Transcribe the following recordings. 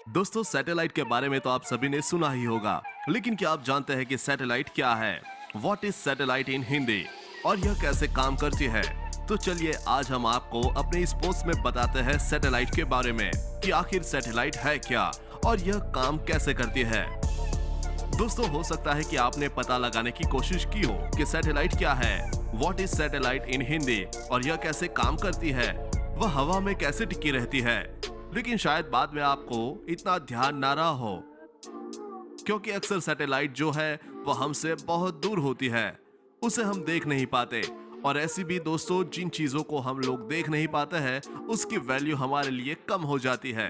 दोस्तों सैटेलाइट के बारे में तो आप सभी ने सुना ही होगा, लेकिन क्या आप जानते हैं कि सैटेलाइट क्या है? व्हाट इज सैटेलाइट इन हिंदी और यह कैसे काम करती है? तो चलिए आज हम आपको अपने इस पोस्ट में बताते हैं सैटेलाइट के बारे में कि आखिर सैटेलाइट है क्या और यह काम कैसे करती है। दोस्तों हो सकता है कि आपने पता लगाने की कोशिश की हो कि सैटेलाइट क्या है, व्हाट इज सैटेलाइट इन हिंदी और यह कैसे काम करती है, वह हवा में कैसे टिकी रहती है, लेकिन शायद बाद में आपको इतना ध्यान ना रहा हो क्योंकि अक्सर सैटेलाइट जो है वह हमसे बहुत दूर होती है, उसे हम देख नहीं पाते। और ऐसी भी दोस्तों जिन चीजों को हम लोग देख नहीं पाते हैं उसकी वैल्यू हमारे लिए कम हो जाती है।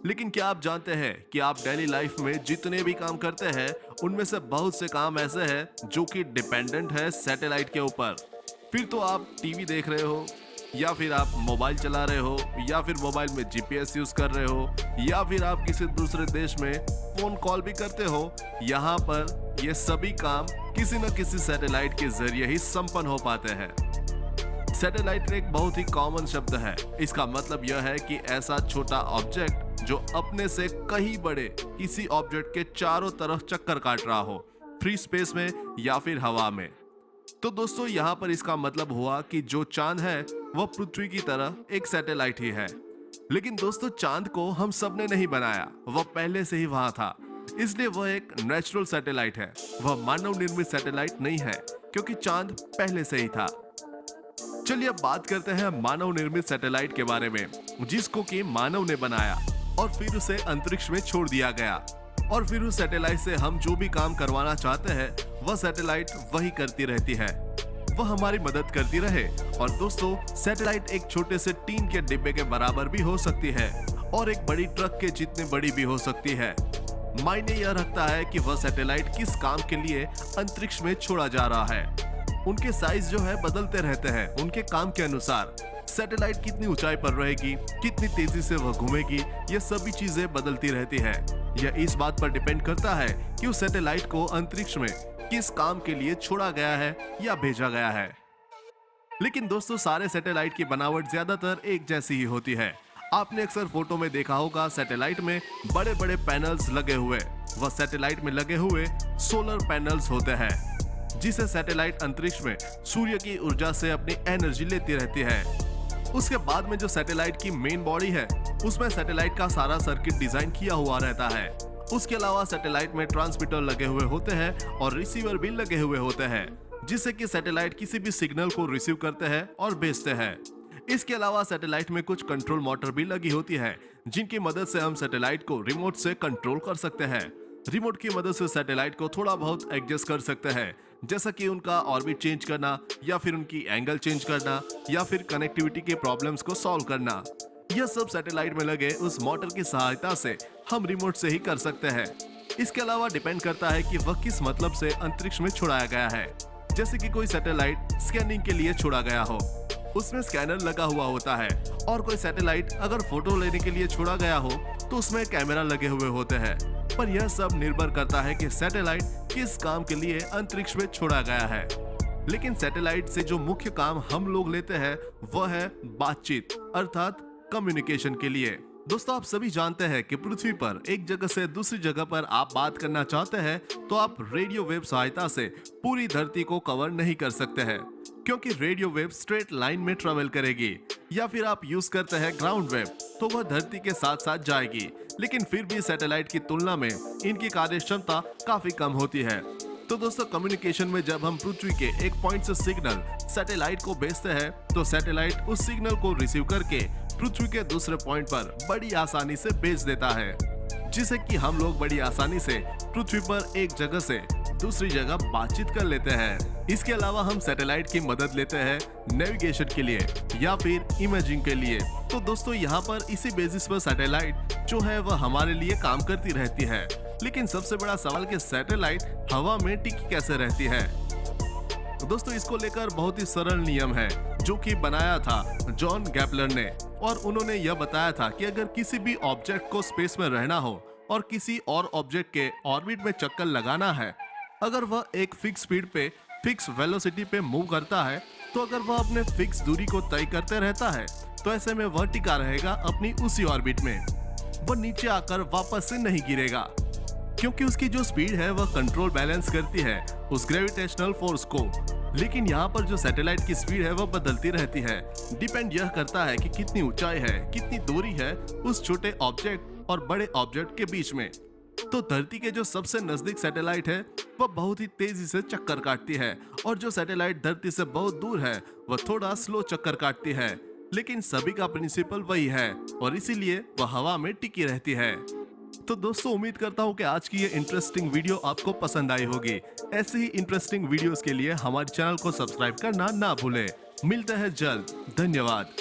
लेकिन क्या आप जानते हैं कि आप डेली लाइफ में जितने भी काम करते हैं उनमें से बहुत से काम ऐसे हैं जो कि डिपेंडेंट है सैटेलाइट के ऊपर। फिर तो आप टीवी देख रहे हो या फिर आप मोबाइल चला रहे हो या फिर मोबाइल में जीपीएस यूज कर रहे हो या फिर आप किसी दूसरे देश में फोन कॉल भी करते हो, यहाँ पर ये सभी काम किसी न किसी सैटेलाइट के जरिए ही संपन्न हो पाते हैं। सैटेलाइट एक बहुत ही कॉमन शब्द है। इसका मतलब यह है कि ऐसा छोटा ऑब्जेक्ट जो अपने से कहीं बड़े किसी ऑब्जेक्ट के चारों तरफ चक्कर काट रहा हो, फ्री स्पेस में या फिर हवा में। तो दोस्तों यहाँ पर इसका मतलब हुआ कि जो चांद है वह पृथ्वी की तरह एक सैटेलाइट ही है। लेकिन दोस्तों चांद को हम सबने नहीं बनाया, वह पहले से ही वहां था, इसलिए वह एक नेचुरल सैटेलाइट है। वह मानव निर्मित सैटेलाइट नहीं है क्योंकि चांद पहले से ही था। चलिए अब बात करते हैं मानव निर्मित सैटेलाइट के बारे में, जिसको कि मानव ने बनाया और फिर उसे अंतरिक्ष में छोड़ दिया गया। और फिर उस सैटेलाइट से हम जो भी काम करवाना चाहते हैं वह सैटेलाइट वही करती रहती है, वह हमारी मदद करती रहे। और दोस्तों सैटेलाइट एक छोटे से टीन के डिब्बे के बराबर भी हो सकती है और एक बड़ी ट्रक के जितनी बड़ी भी हो सकती है। मायने यह रखता है कि वह सैटेलाइट किस काम के लिए अंतरिक्ष में छोड़ा जा रहा है। उनके साइज जो है बदलते रहते हैं उनके काम के अनुसार। सैटेलाइट कितनी ऊंचाई पर रहेगी, कितनी तेजी से वह घूमेगी, ये सभी चीजें बदलती रहती है। यह इस बात पर डिपेंड करता है कि उस सैटेलाइट को अंतरिक्ष में किस काम के लिए छोड़ा गया है या भेजा गया है। लेकिन दोस्तों सारे सैटेलाइट की बनावट ज्यादातर एक जैसी ही होती है। आपने अक्सर फोटो में देखा होगा सैटेलाइट में बड़े बड़े पैनल्स लगे हुए। वह सैटेलाइट में लगे हुए सोलर पैनल्स होते हैं, जिसे सैटेलाइट अंतरिक्ष में सूर्य की ऊर्जा से अपनी एनर्जी लेती रहती है। उसके बाद में जो सैटेलाइट की मेन बॉडी है उसमें सैटेलाइट का सारा सर्किट डिजाइन किया हुआ रहता है। उसके अलावा सैटेलाइट में ट्रांसमीटर लगे हुए होते हैं और रिसीवर भी लगे हुए होते हैं, जिससे कि सैटेलाइट किसी भी सिग्नल को रिसीव करते हैं और भेजते हैं। इसके अलावा सैटेलाइट में कुछ कंट्रोल मोटर भी लगी होती है, जिनकी मदद से हम सैटेलाइट को रिमोट से कंट्रोल कर सकते हैं। रिमोट की मदद से सैटेलाइट को थोड़ा बहुत एडजस्ट कर सकते हैं, जैसा कि उनका ऑर्बिट चेंज करना या फिर उनकी एंगल चेंज करना या फिर कनेक्टिविटी के प्रॉब्लम्स को सॉल्व करना। यह सब सैटेलाइट में लगे उस मोटर की सहायता से हम रिमोट से ही कर सकते हैं। इसके अलावा डिपेंड करता है कि वह किस मतलब से अंतरिक्ष में छोड़ाया गया है। जैसे कि कोई सैटेलाइट स्कैनिंग के लिए छोड़ा गया हो, उसमें स्कैनर लगा हुआ होता है। और कोई सैटेलाइट अगर फोटो लेने के लिए छोड़ा गया हो तो उसमें कैमरा लगे हुए होते हैं। पर यह सब निर्भर करता है कि सैटेलाइट किस काम के लिए अंतरिक्ष में छोड़ा गया है। लेकिन सैटेलाइट से जो मुख्य काम हम लोग लेते हैं वह है बातचीत, अर्थात कम्युनिकेशन के लिए। दोस्तों आप सभी जानते हैं कि पृथ्वी पर एक जगह से दूसरी जगह पर आप बात करना चाहते हैं तो आप रेडियो वेव सहायता से पूरी धरती को कवर नहीं कर सकते हैं, क्योंकि रेडियो वेव स्ट्रेट लाइन में ट्रेवल करेगी। या फिर आप यूज करते हैं ग्राउंड वेव तो वह धरती के साथ साथ जाएगी। लेकिन फिर भी सैटेलाइट की तुलना में इनकी कार्य क्षमता काफी कम होती है। तो दोस्तों कम्युनिकेशन में जब हम पृथ्वी के एक पॉइंट से सिग्नल सैटेलाइट को भेजते हैं तो सैटेलाइट उस सिग्नल को रिसीव करके पृथ्वी के दूसरे पॉइंट पर बड़ी आसानी से भेज देता है, जिसे कि हम लोग बड़ी आसानी से पृथ्वी पर एक जगह से दूसरी जगह बातचीत कर लेते हैं। इसके अलावा हम सैटेलाइट की मदद लेते हैं नेविगेशन के लिए या फिर इमेजिंग के लिए। तो दोस्तों यहाँ पर इसी बेसिस पर सैटेलाइट जो है वह हमारे लिए काम करती रहती है। लेकिन सबसे बड़ा सवाल कि सैटेलाइट हवा में टिकी कैसे रहती है। तो दोस्तों इसको लेकर बहुत ही सरल नियम है जो कि बनाया था जॉन गैपलर ने। और उन्होंने यह बताया था कि अगर किसी भी ऑब्जेक्ट को स्पेस में रहना हो और किसी और ऑब्जेक्ट के ऑर्बिट में चक्कर लगाना है, अगर वह एक फिक्स स्पीड पे फिक्स वेलोसिटी पे मूव करता है, तो अगर वह अपने फिक्स दूरी को तय करते रहता है तो ऐसे में वह टिका रहेगा अपनी उसी ऑर्बिट में। वो नीचे आकर वापस से नहीं गिरेगा, क्योंकि उसकी जो स्पीड है वह कंट्रोल बैलेंस करती है उस ग्रेविटेशनल फोर्स को। लेकिन यहाँ पर जो सैटेलाइट की स्पीड है वह बदलती रहती है। डिपेंड यह करता है कि कितनी ऊंचाई है, कितनी दूरी है उस छोटे ऑब्जेक्ट और बड़े ऑब्जेक्ट के बीच में। तो धरती के जो सबसे नजदीक सैटेलाइट है वह बहुत ही तेजी से चक्कर काटती है, और जो सैटेलाइट धरती से बहुत दूर है वह थोड़ा स्लो चक्कर काटती है। लेकिन सभी का प्रिंसिपल वही है और इसीलिए वह हवा में टिकी रहती है। तो दोस्तों, उम्मीद करता हूँ कि आज की ये इंटरेस्टिंग वीडियो आपको पसंद आई होगी। ऐसे ही इंटरेस्टिंग वीडियोस के लिए हमारे चैनल को सब्सक्राइब करना ना भूलें। मिलते हैं जल्द। धन्यवाद।